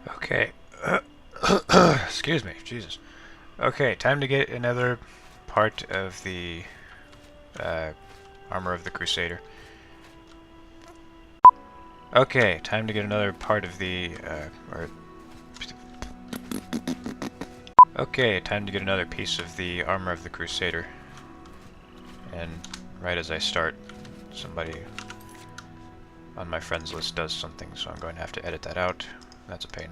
Okay. Excuse me. Jesus. Okay, time to get another part of the uh, armor of the Crusader. Okay, time to get another part of the Okay, time to get another piece of the armor of the Crusader. And right as I start, somebody on my friends list does something, so I'm going to have to edit that out. That's a pain.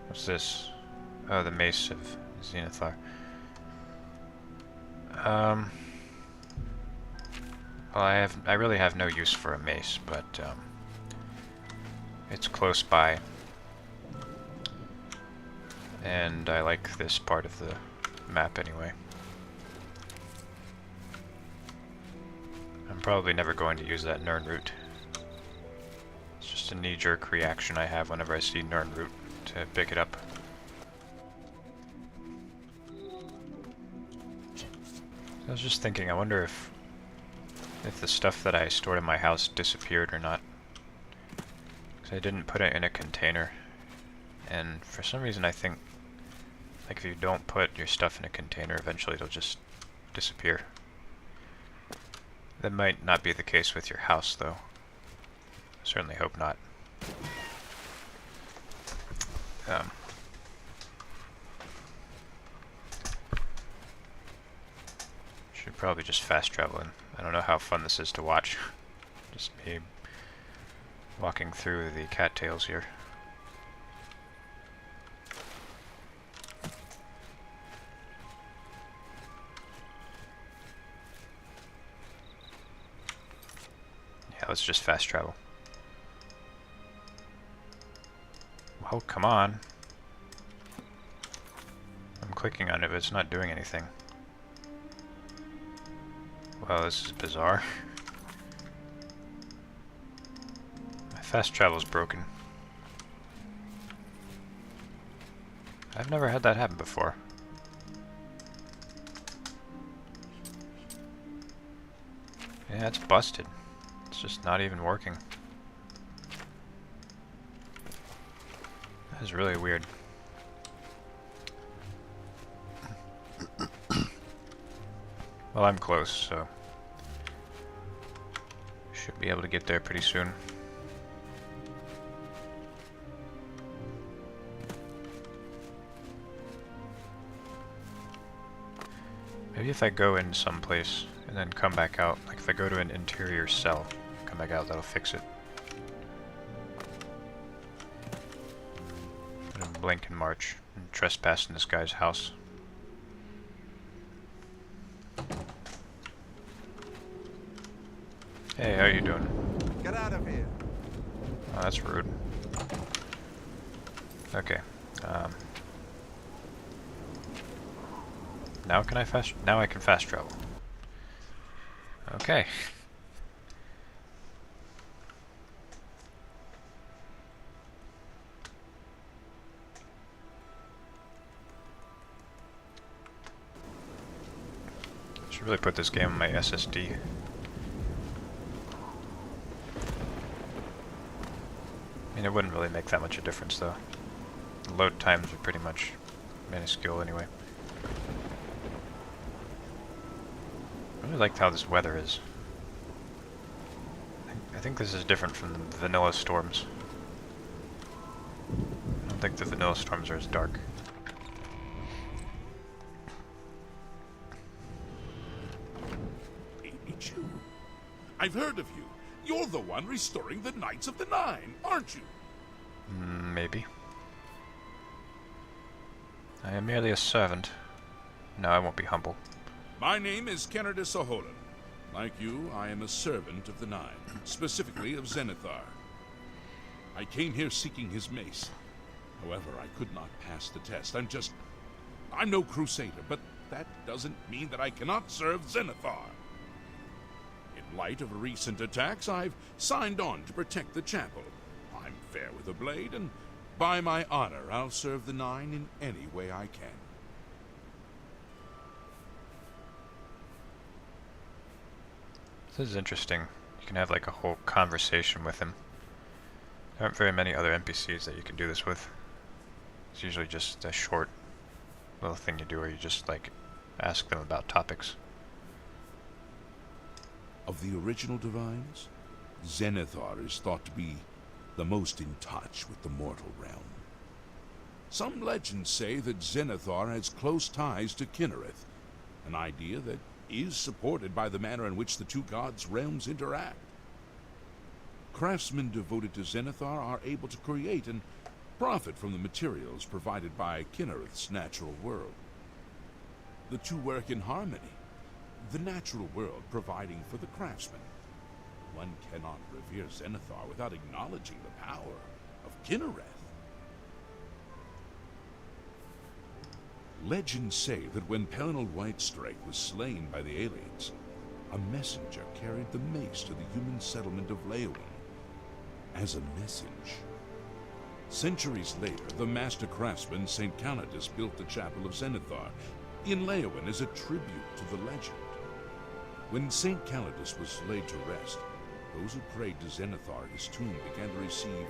What's this? Oh, the Mace of Zenithar. Well, I really have no use for a mace, but it's close by, and I like this part of the map anyway. I'm probably never going to use that Nirnroot. It's just a knee-jerk reaction I have whenever I see Nirnroot to pick it up. I was just thinking, I wonder if the stuff that I stored in my house disappeared or not. Because I didn't put it in a container. And for some reason I think, like, if you don't put your stuff in a container, eventually it'll just disappear. That might not be the case with your house, though. Certainly hope not. Should probably just fast travel in. I don't know how fun this is to watch. Just me walking through the cattails here. Yeah, let's just fast travel. Oh, come on. I'm clicking on it, but it's not doing anything. Well, this is bizarre. My fast travel's broken. I've never had that happen before. Yeah, it's busted. It's just not even working. That is really weird. Well, I'm close, so should be able to get there pretty soon. Maybe if I go in someplace and then come back out, like if I go to an interior cell, come back out, that'll fix it. I'm gonna blink and march and trespass in this guy's house. Hey, how you doing? Get out of here. Oh, that's rude. Okay. Now can I fast? Now I can fast travel. Okay. Should really put this game on my SSD. I mean, it wouldn't really make that much a difference, though. The load times are pretty much minuscule anyway. I really liked how this weather is. I think this is different from the vanilla storms. I don't think the vanilla storms are as dark. Ichu, I've heard of you. You're the one restoring the Knights of the Nine, aren't you? Maybe. I am merely a servant. No, I won't be humble. My name is Kennedy Saholan. Like you, I am a servant of the Nine, specifically of Zenithar. I came here seeking his mace. However, I could not pass the test. I'm no Crusader, but that doesn't mean that I cannot serve Zenithar. In light of recent attacks, I've signed on to protect the chapel. I'm fair with a blade, and by my honor, I'll serve the Nine in any way I can. This is interesting. You can have like a whole conversation with him. There aren't very many other NPCs that you can do this with. It's usually just a short little thing you do where you just like ask them about topics. Of the original divines, Zenithar is thought to be the most in touch with the mortal realm. Some legends say that Zenithar has close ties to Kinnereth, an idea that is supported by the manner in which the two gods' realms interact. Craftsmen devoted to Zenithar are able to create and profit from the materials provided by Kinnereth's natural world. The two work in harmony, the natural world providing for the craftsmen. One cannot revere Zenithar without acknowledging the power of Kinnereth. Legends say that when Pelennor Whitestrike was slain by the aliens, a messenger carried the mace to the human settlement of Leyawiin as a message. Centuries later, the master craftsman St. Calidus built the Chapel of Zenithar in Leyawiin as a tribute to the legend. When St. Calidus was laid to rest, those who prayed to Zenithar at his tomb began to receive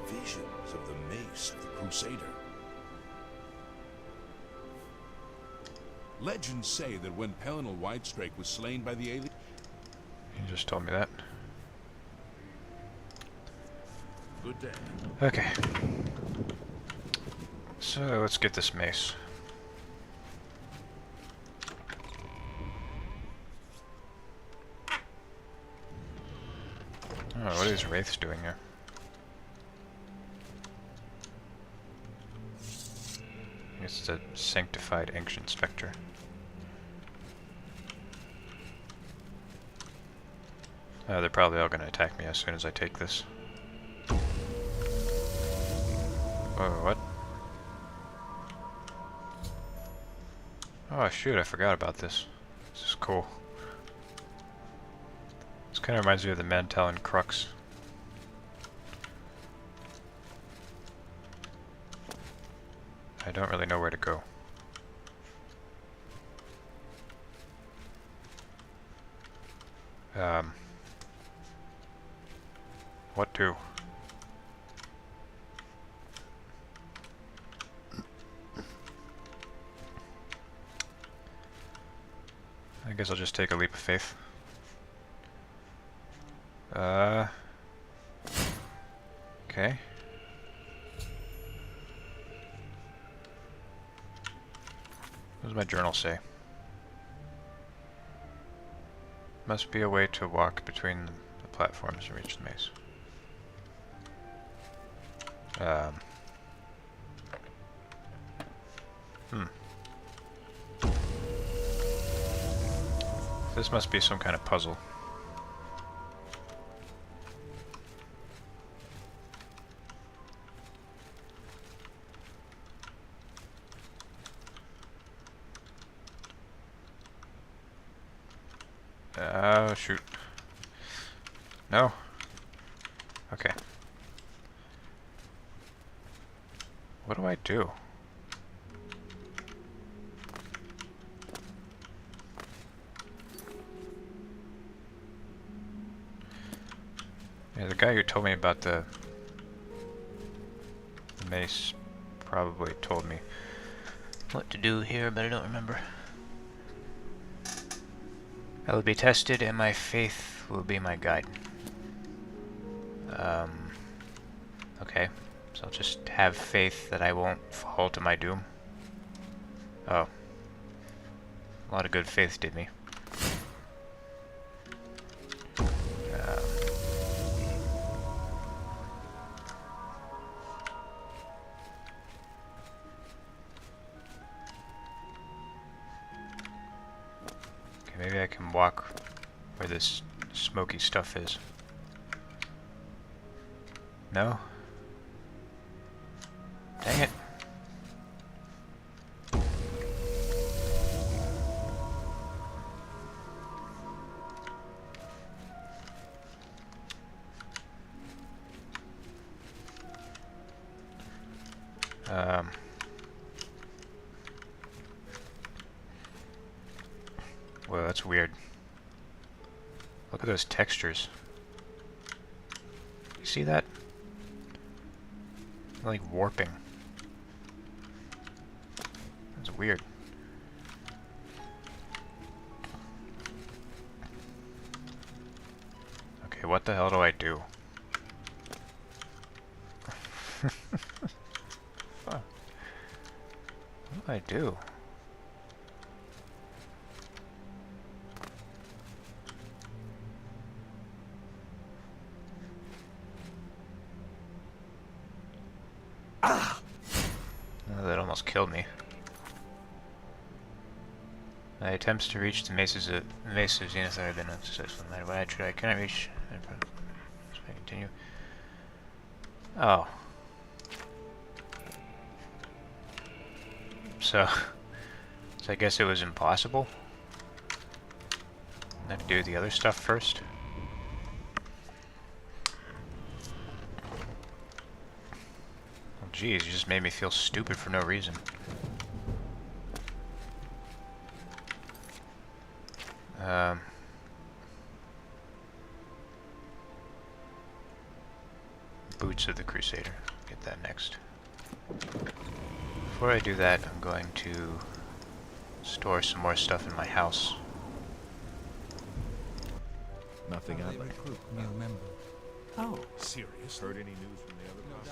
visions of the Mace of the Crusader. Legends say that when Pelennor Whitestrike was slain by the alien... You just told me that. Good day. Okay. So let's get this mace. Oh, what are these wraiths doing here? I guess it's a sanctified ancient spectre. They're probably all going to attack me as soon as I take this. Oh, what? Oh shoot, I forgot about this. This is cool. This kind of reminds me of the Mantalon Crux. I don't really know where to go. What to? I guess I'll just take a leap of faith. Okay. What does my journal say? Must be a way to walk between the platforms to reach the maze. This must be some kind of puzzle. Oh, shoot. No? Okay. What do I do? Yeah, the guy who told me about the mace probably told me what to do here, but I don't remember. I will be tested, and my faith will be my guide. Okay. So I'll just have faith that I won't fall to my doom. Oh. A lot of good faith did me. Okay, maybe I can walk where this smoky stuff is. No? Dang it. Well, that's weird. Look at those textures. You see that? Like warping. That's weird. Okay, what the hell do I do? Fuck. What do I do? Oh, that almost killed me. My attempts to reach the Mace's Zenith have been unsuccessful. No matter what I try, I cannot reach. If I continue. Oh. So I guess it was impossible. I have to do the other stuff first. Well, geez, you just made me feel stupid for no reason. Boots of the Crusader. Get that next. Before I do that, I'm going to store some more stuff in my house. Nothing I'd like. New member. Oh, serious? Heard any news from the other boss?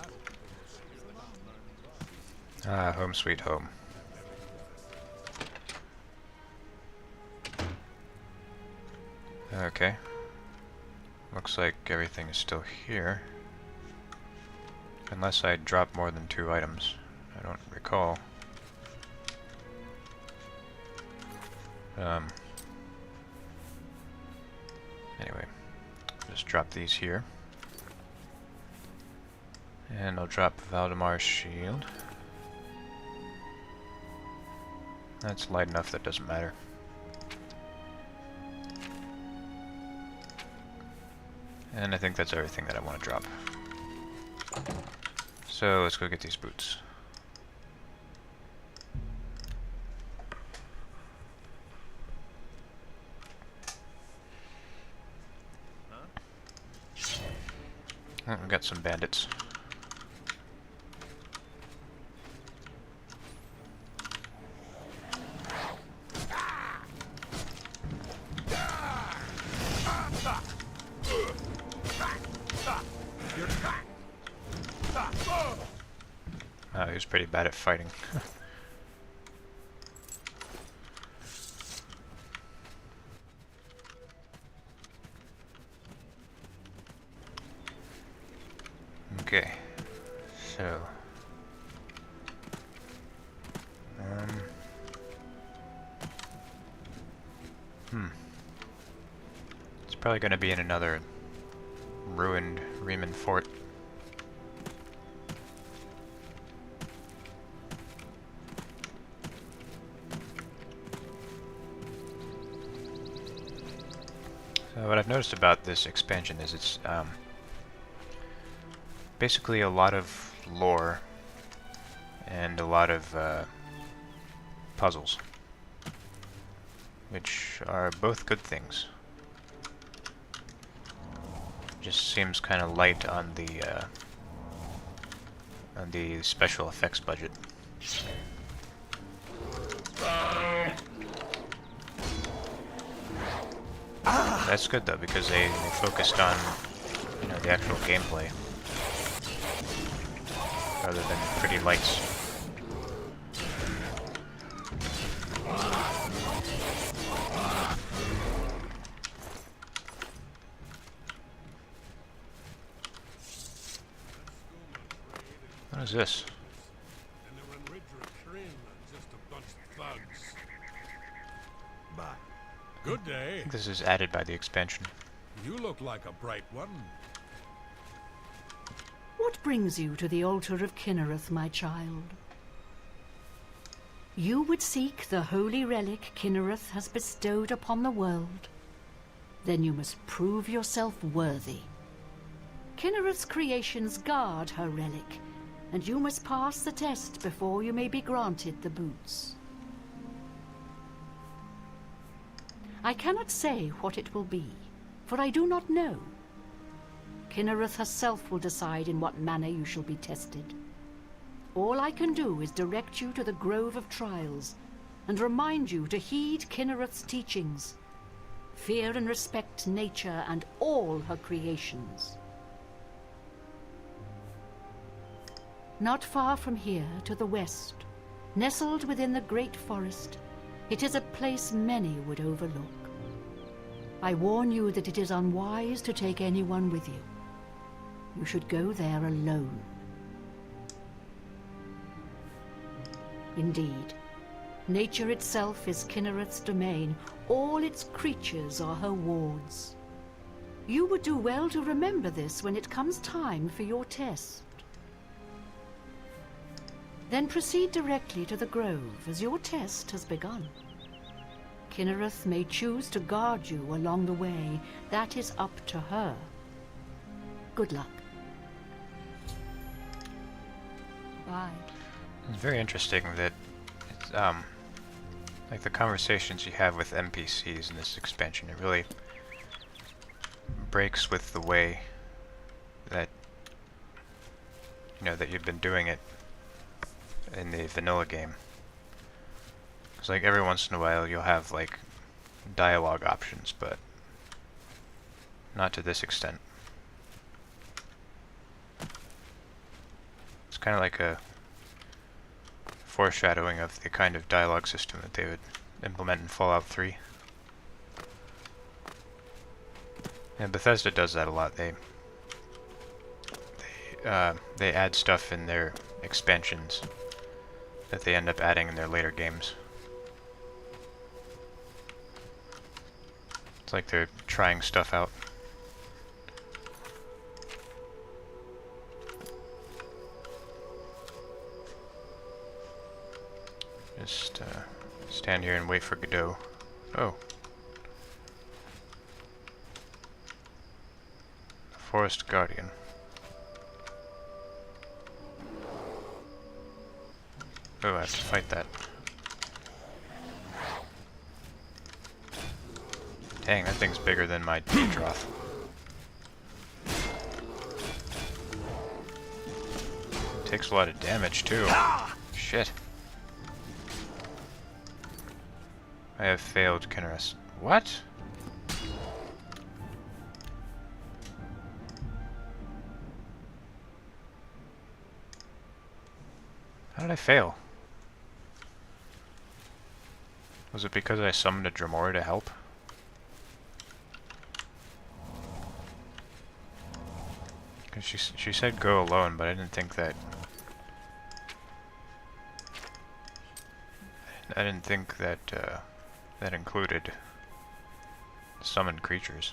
Ah, home sweet home. Okay. Looks like everything is still here. Unless I dropped more than 2 items. I don't recall. Anyway, just drop these here. And I'll drop Valdemar's shield. That's light enough that doesn't matter. And I think that's everything that I want to drop. So let's go get these boots. Oh, we got some bandits. Oh, he was pretty bad at fighting. Okay, so it's probably going to be in another ruined Riemann fort. So what I've noticed about this expansion is it's basically a lot of lore and a lot of puzzles, which are both good things. Just seems kind of light on the special effects budget. That's good though, because they focused on, you know, the actual gameplay rather than pretty lights. What is this? Good I day. think this is added by the expansion. You look like a bright one. What brings you to the altar of Kinnereth, my child? You would seek the holy relic Kinnereth has bestowed upon the world. Then you must prove yourself worthy. Kinnereth's creations guard her relic, and you must pass the test before you may be granted the boots. I cannot say what it will be, for I do not know. Kinnereth herself will decide in what manner you shall be tested. All I can do is direct you to the Grove of Trials, and remind you to heed Kinnereth's teachings. Fear and respect nature and all her creations. Not far from here, to the west, nestled within the great forest, it is a place many would overlook. I warn you that it is unwise to take anyone with you. You should go there alone. Indeed, nature itself is Kinnereth's domain. All its creatures are her wards. You would do well to remember this when it comes time for your test. Then proceed directly to the grove, as your test has begun. Kinnereth may choose to guard you along the way. That is up to her. Good luck. Bye. It's very interesting that it's, like the conversations you have with NPCs in this expansion, it really breaks with the way that, you know, that you've been doing it in the vanilla game. It's like every once in a while you'll have like dialogue options, but not to this extent. It's kind of like a foreshadowing of the kind of dialogue system that they would implement in Fallout 3. And Bethesda does that a lot. They add stuff in their expansions that they end up adding in their later games. It's like they're trying stuff out. Just stand here and wait for Godot. Oh. The Forest Guardian. Oh, I have to fight that. Dang, that thing's bigger than my Droth. Takes a lot of damage too. Shit. I have failed, Kinnereth. What? How did I fail? Was it because I summoned a Dremora to help? Cause she said go alone, but I didn't think that. I didn't think that that included summoned creatures.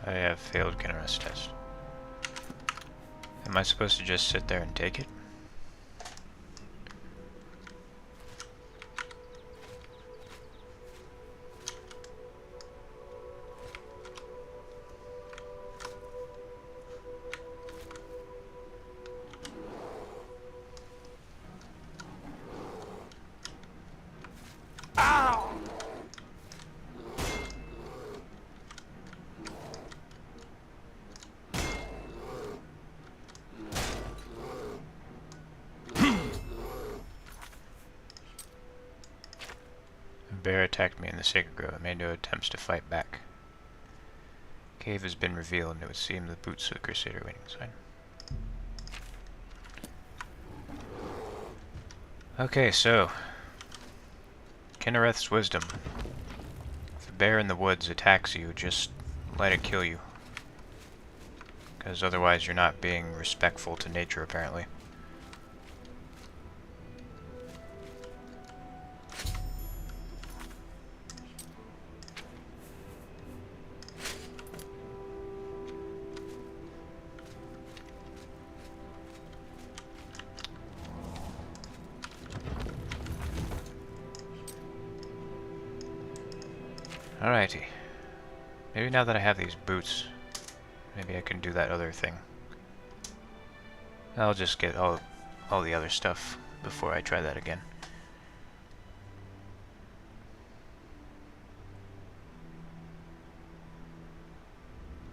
I have failed Kinnereth's test. Am I supposed to just sit there and take it? A bear attacked me in the Sacred Grove. I made no attempts to fight back. Cave has been revealed, and it would seem the boots of the Crusader waiting sign. Okay, so Kinnereth's wisdom. If a bear in the woods attacks you, just let it kill you. Because otherwise you're not being respectful to nature, apparently. Alrighty. Maybe now that I have these boots, maybe I can do that other thing. I'll just get all the other stuff before I try that again.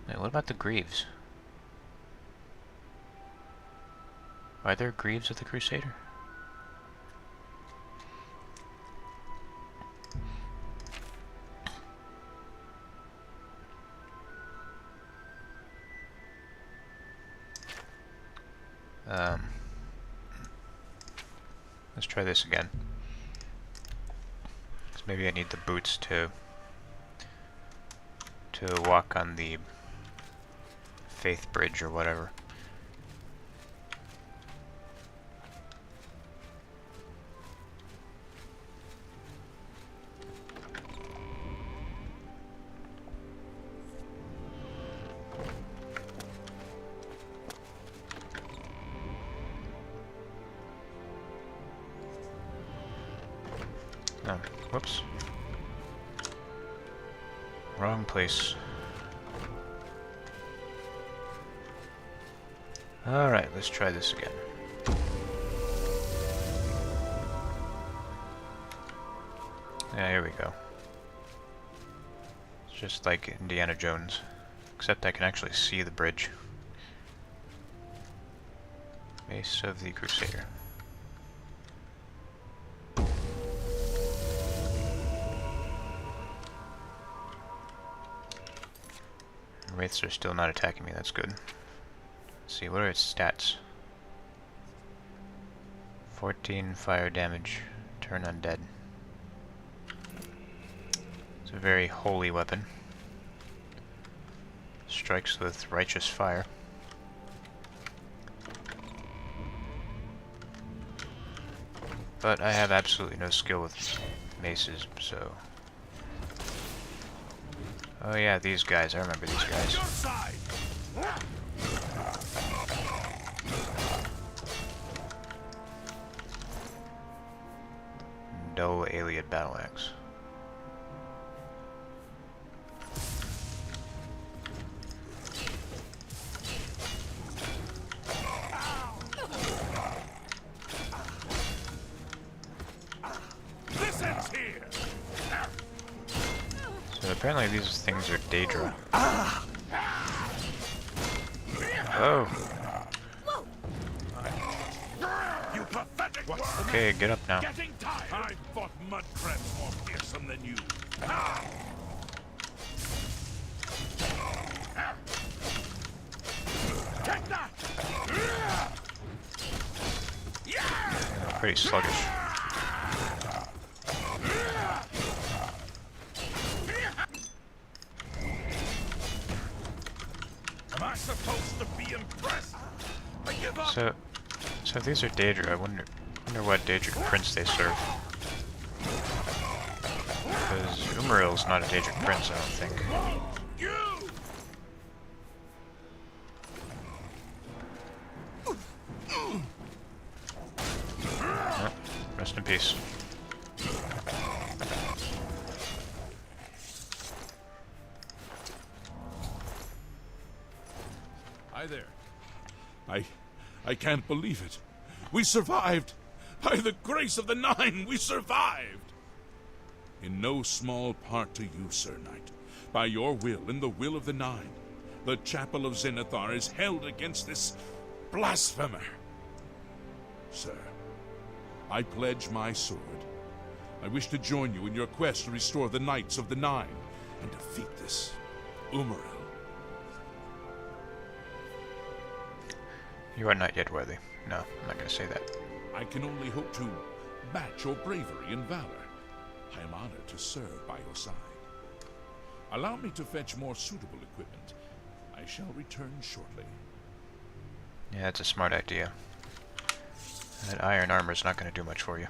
Wait, what about the greaves? Are there greaves of the Crusader? Let's try this again. 'Cause maybe I need the boots to walk on the Faith Bridge or whatever. Oh, whoops. Wrong place. Alright, let's try this again. Yeah, here we go. It's just like Indiana Jones, except I can actually see the bridge. Mace of the Crusader. Wraiths are still not attacking me, that's good. Let's see, what are its stats? 14 fire damage, turn undead. It's a very holy weapon. Strikes with righteous fire. But I have absolutely no skill with maces, so... Oh yeah, these guys. I remember these guys. Dull Alien Battle Axe. So apparently these things are Daedra. Oh. Okay, get up now. I fought mud crabs more fearsome than you. Take that! Pretty sluggish. Am I supposed to be impressed? I give up. So if these are Daedra, I wonder what Daedric prince they serve. Because Umaril's not a Daedric prince, I don't think. Oh, rest in peace. Hi there. I can't believe it. We survived! By the grace of the Nine, we survived! In no small part to you, Sir Knight. By your will and the will of the Nine, the Chapel of Zenithar is held against this blasphemer. Sir, I pledge my sword. I wish to join you in your quest to restore the Knights of the Nine and defeat this Umaril You are not yet worthy. No, I'm not going to say that. I can only hope to match your bravery and valor. I am honored to serve by your side. Allow me to fetch more suitable equipment. I shall return shortly. Yeah, that's a smart idea. That iron armor is not going to do much for you.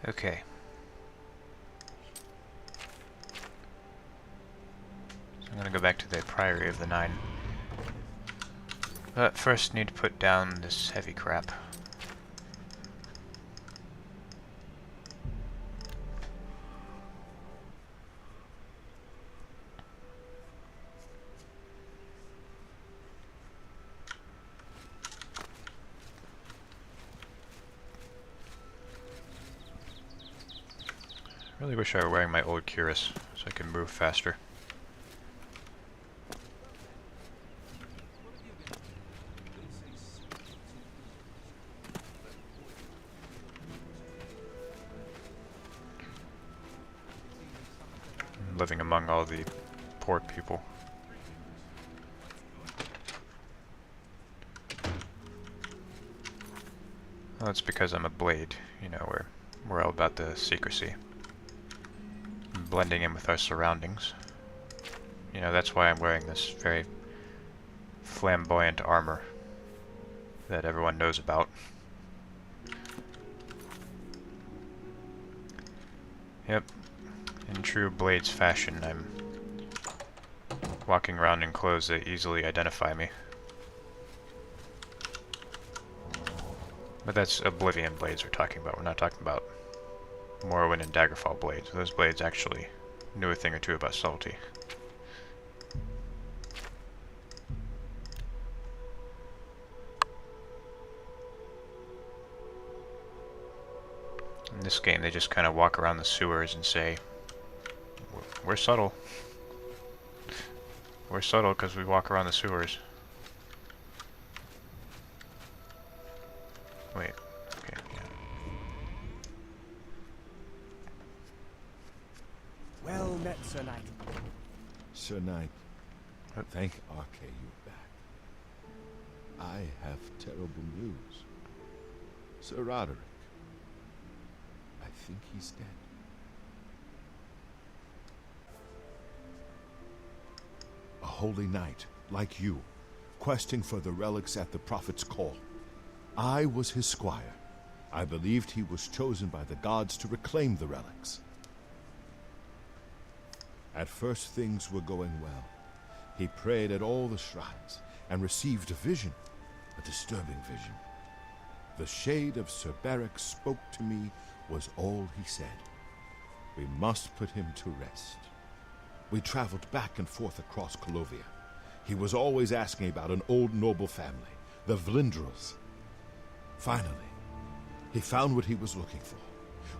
Okay. So I'm going to go back to the Priory of the Nine. But first need to put down this heavy crap. I really wish I were wearing my old cuirass so I could move faster. I'm living among all the poor people. Well, it's because I'm a blade, you know, we're all about the secrecy. Blending in with our surroundings. You know, that's why I'm wearing this very flamboyant armor that everyone knows about. Yep, in true Blades fashion, I'm walking around in clothes that easily identify me. But that's Oblivion blades we're talking about. We're not talking about Morrowind and Daggerfall blades. Those blades actually knew a thing or two about subtlety. In this game, they just kind of walk around the sewers and say, "We're subtle. We're subtle because we walk around the sewers." Wait. Okay. Yeah. Well met, Sir Knight. Sir Knight, thank Arche you're back. I have terrible news. Sir Roderick, I think he's dead. A holy knight, like you, questing for the relics at the Prophet's call. I was his squire. I believed he was chosen by the gods to reclaim the relics. At first things were going well. He prayed at all the shrines and received a vision, a disturbing vision. The shade of Sir Beric spoke to me was all he said. We must put him to rest. We traveled back and forth across Colovia. He was always asking about an old noble family, the Vlindrels. Finally, he found what he was looking for.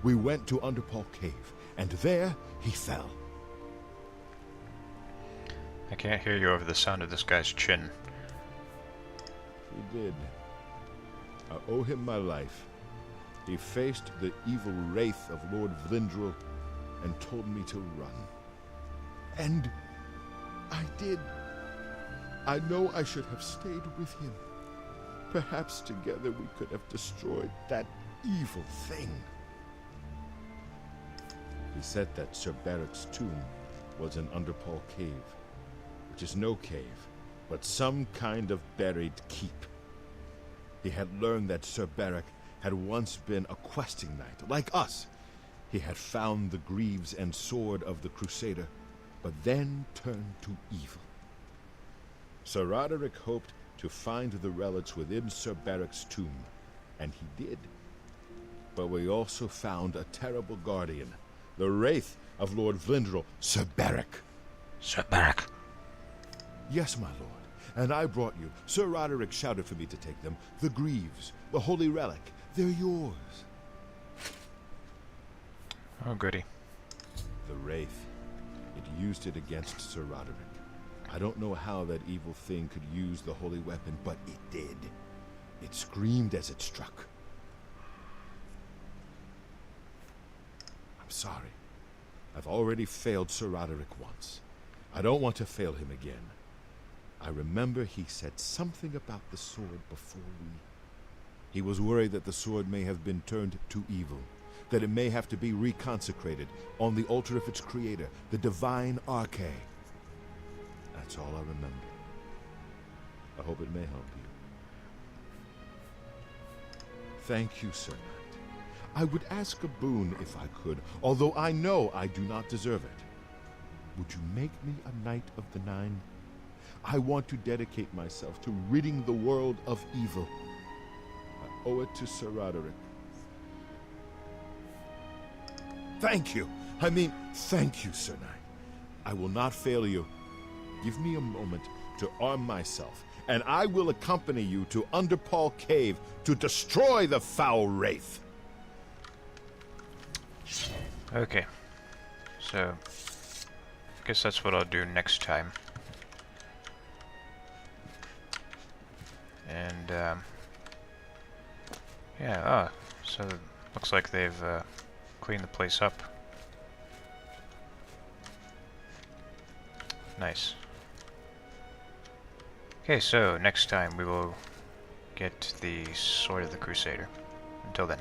We went to Underpaw Cave, and there he fell. I can't hear you over the sound of this guy's chin. He did. I owe him my life. He faced the evil wraith of Lord Vlindrel and told me to run. And I did. I know I should have stayed with him. Perhaps together we could have destroyed that evil thing. He said that Sir Beric's tomb was in Underpaw Cave, which is no cave, but some kind of buried keep. He had learned that Sir Beric had once been a questing knight, like us. He had found the greaves and sword of the Crusader, but then turned to evil. Sir Roderick hoped to find the relics within Sir Beric's tomb, and he did. But we also found a terrible guardian, the wraith of Lord Vlindrel, Sir Beric. Sir Beric. Yes, my lord, and I brought you. Sir Roderick shouted for me to take them. The greaves, the holy relic, they're yours. Oh, goody. The wraith, it used it against Sir Roderick. I don't know how that evil thing could use the holy weapon, but it did. It screamed as it struck. I'm sorry. I've already failed Sir Roderick once. I don't want to fail him again. I remember he said something about the sword before we... He was worried that the sword may have been turned to evil, that it may have to be reconsecrated on the altar of its creator, the divine Arche. That's all I remember. I hope it may help you. Thank you, Sir Knight. I would ask a boon if I could, although I know I do not deserve it. Would you make me a Knight of the Nine? I want to dedicate myself to ridding the world of evil. I owe it to Sir Roderick. Thank you! I mean, thank you, Sir Knight. I will not fail you. Give me a moment to arm myself, and I will accompany you to Underpaw Cave to destroy the foul wraith. Okay. So, I guess that's what I'll do next time. And, yeah, so looks like they've, cleaned the place up. Nice. Okay, so next time we will get the Sword of the Crusader. Until then.